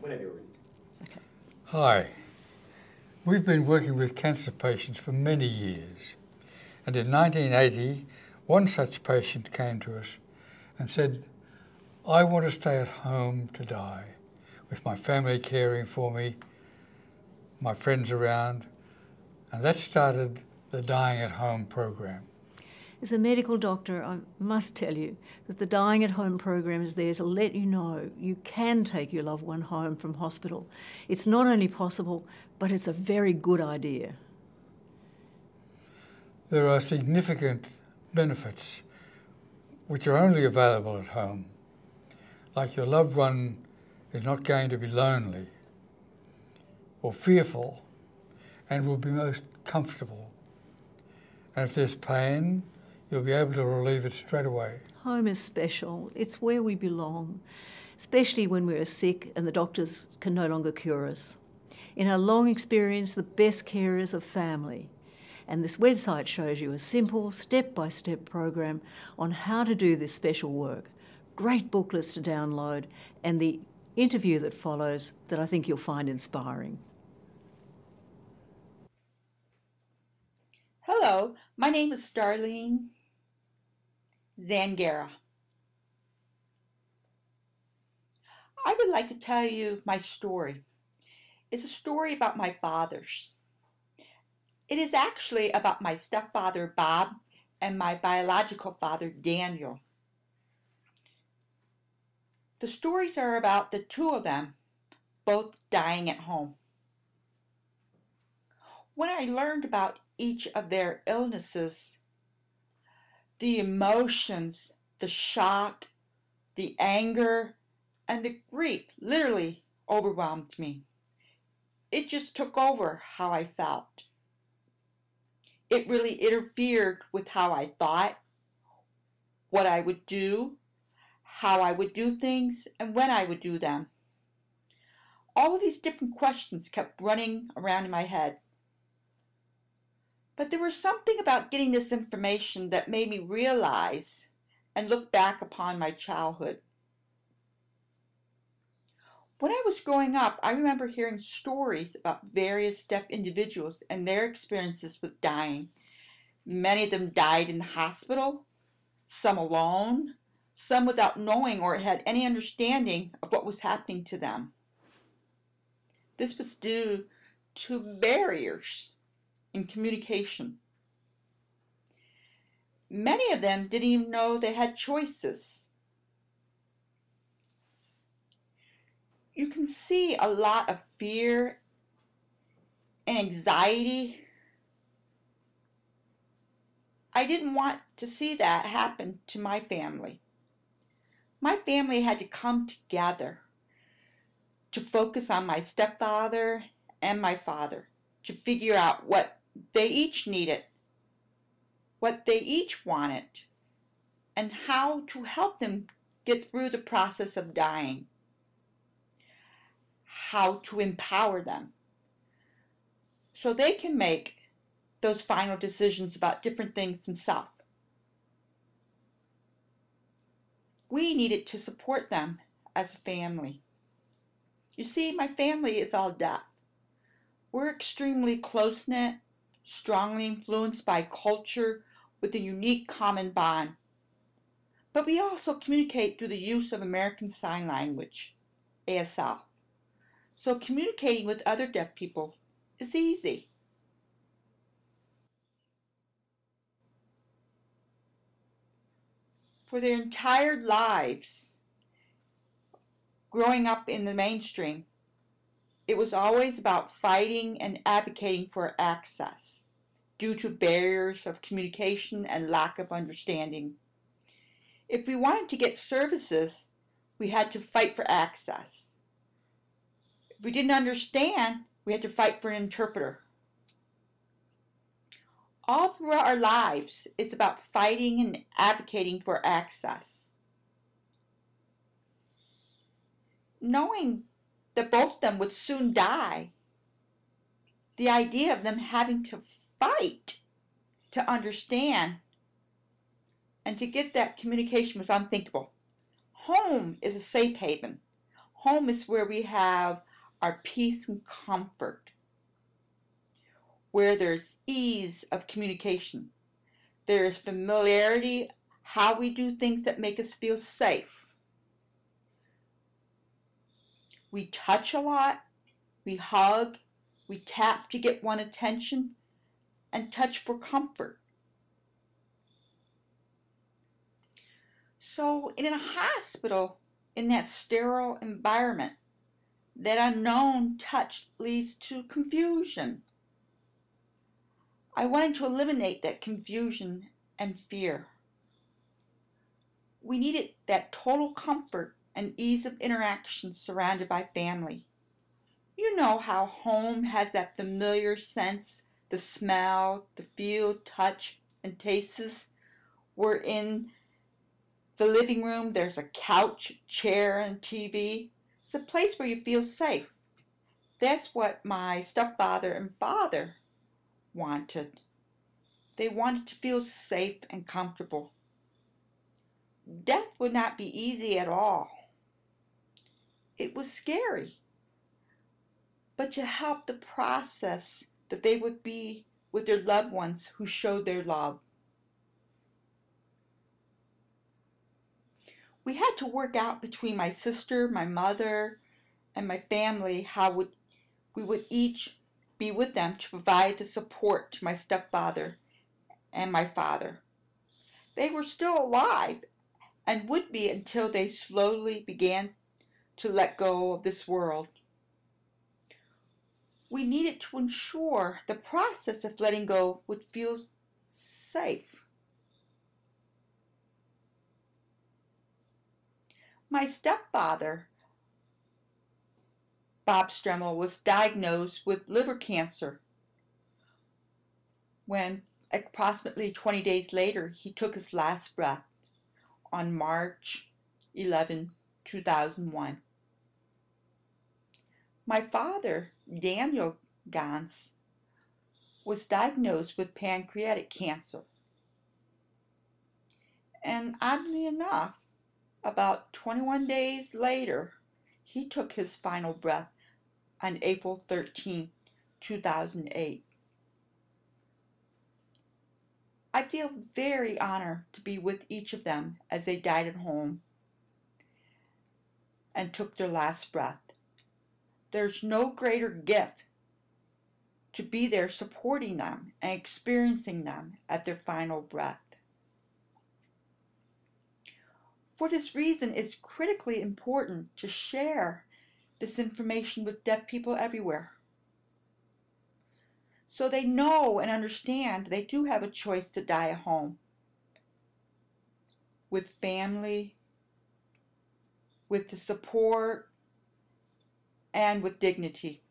Whenever you're ready. Okay. Hi. We've been working with cancer patients for many years, and in 1980, one such patient came to us and said, I want to stay at home to die, with my family caring for me, my friends around, and that started the Dying at Home program. As a medical doctor, I must tell you that the Dying at Home program is there to let you know you can take your loved one home from hospital. It's not only possible, but it's a very good idea. There are significant benefits which are only available at home, like your loved one is not going to be lonely or fearful and will be most comfortable. And if there's pain, you'll be able to relieve it straight away. Home is special. It's where we belong, especially when we're sick and the doctors can no longer cure us. In our long experience, the best carers of family. And this website shows you a simple step-by-step program on how to do this special work. Great booklets to download and the interview that follows that I think you'll find inspiring. Hello, my name is Darlene Zangara. I would like to tell you my story. It's a story about my fathers. It is actually about my stepfather Bob and my biological father Daniel. The stories are about the two of them both dying at home. When I learned about each of their illnesses, the emotions, the shock, the anger, and the grief literally overwhelmed me. It just took over how I felt. It really interfered with how I thought, what I would do, how I would do things, and when I would do them. All of these different questions kept running around in my head. But there was something about getting this information that made me realize and look back upon my childhood. When I was growing up, I remember hearing stories about various deaf individuals and their experiences with dying. Many of them died in the hospital, some alone, some without knowing or had any understanding of what was happening to them. This was due to barriers in communication. Many of them didn't even know they had choices. You can see a lot of fear and anxiety. I didn't want to see that happen to my family. My family had to come together to focus on my stepfather and my father, to figure out what they each needed, what they each wanted, and how to help them get through the process of dying, how to empower them so they can make those final decisions about different things themselves. We needed to support them as a family. You see, my family is all deaf. We're extremely close-knit, strongly influenced by culture with a unique common bond. But we also communicate through the use of American Sign Language, ASL. So communicating with other deaf people is easy. For their entire lives, growing up in the mainstream, it was always about fighting and advocating for access due to barriers of communication and lack of understanding. If we wanted to get services, we had to fight for access. If we didn't understand, we had to fight for an interpreter. All throughout our lives, it's about fighting and advocating for access. Knowing that both of them would soon die, the idea of them having to fight to understand and to get that communication was unthinkable. Home is a safe haven. Home is where we have our peace and comfort, where there's ease of communication. There's familiarity, how we do things that make us feel safe. We touch a lot, we hug, we tap to get one attention, and touch for comfort. So in a hospital, in that sterile environment, that unknown touch leads to confusion. I wanted to eliminate that confusion and fear. We needed that total comfort and ease of interaction surrounded by family. You know how home has that familiar sense, the smell, the feel, touch, and tastes. We're in the living room, there's a couch, chair, and TV. It's a place where you feel safe. That's what my stepfather and father wanted. They wanted to feel safe and comfortable. Death would not be easy at all. It was scary. But to help the process that they would be with their loved ones who showed their love. We had to work out between my sister, my mother, and my family how we would each be with them to provide the support to my stepfather and my father. They were still alive and would be until they slowly began to let go of this world. We needed to ensure the process of letting go would feel safe. My stepfather, Bob Stremmel, was diagnosed with liver cancer when approximately 20 days later he took his last breath on March 11, 2001. My father, Daniel Gans, was diagnosed with pancreatic cancer. And oddly enough, about 21 days later, he took his final breath on April 13, 2008. I feel very honored to be with each of them as they died at home and took their last breath. There's no greater gift to be there supporting them and experiencing them at their final breath. For this reason, it's critically important to share this information with deaf people everywhere, so they know and understand they do have a choice to die at home, with family, with the support, and with dignity.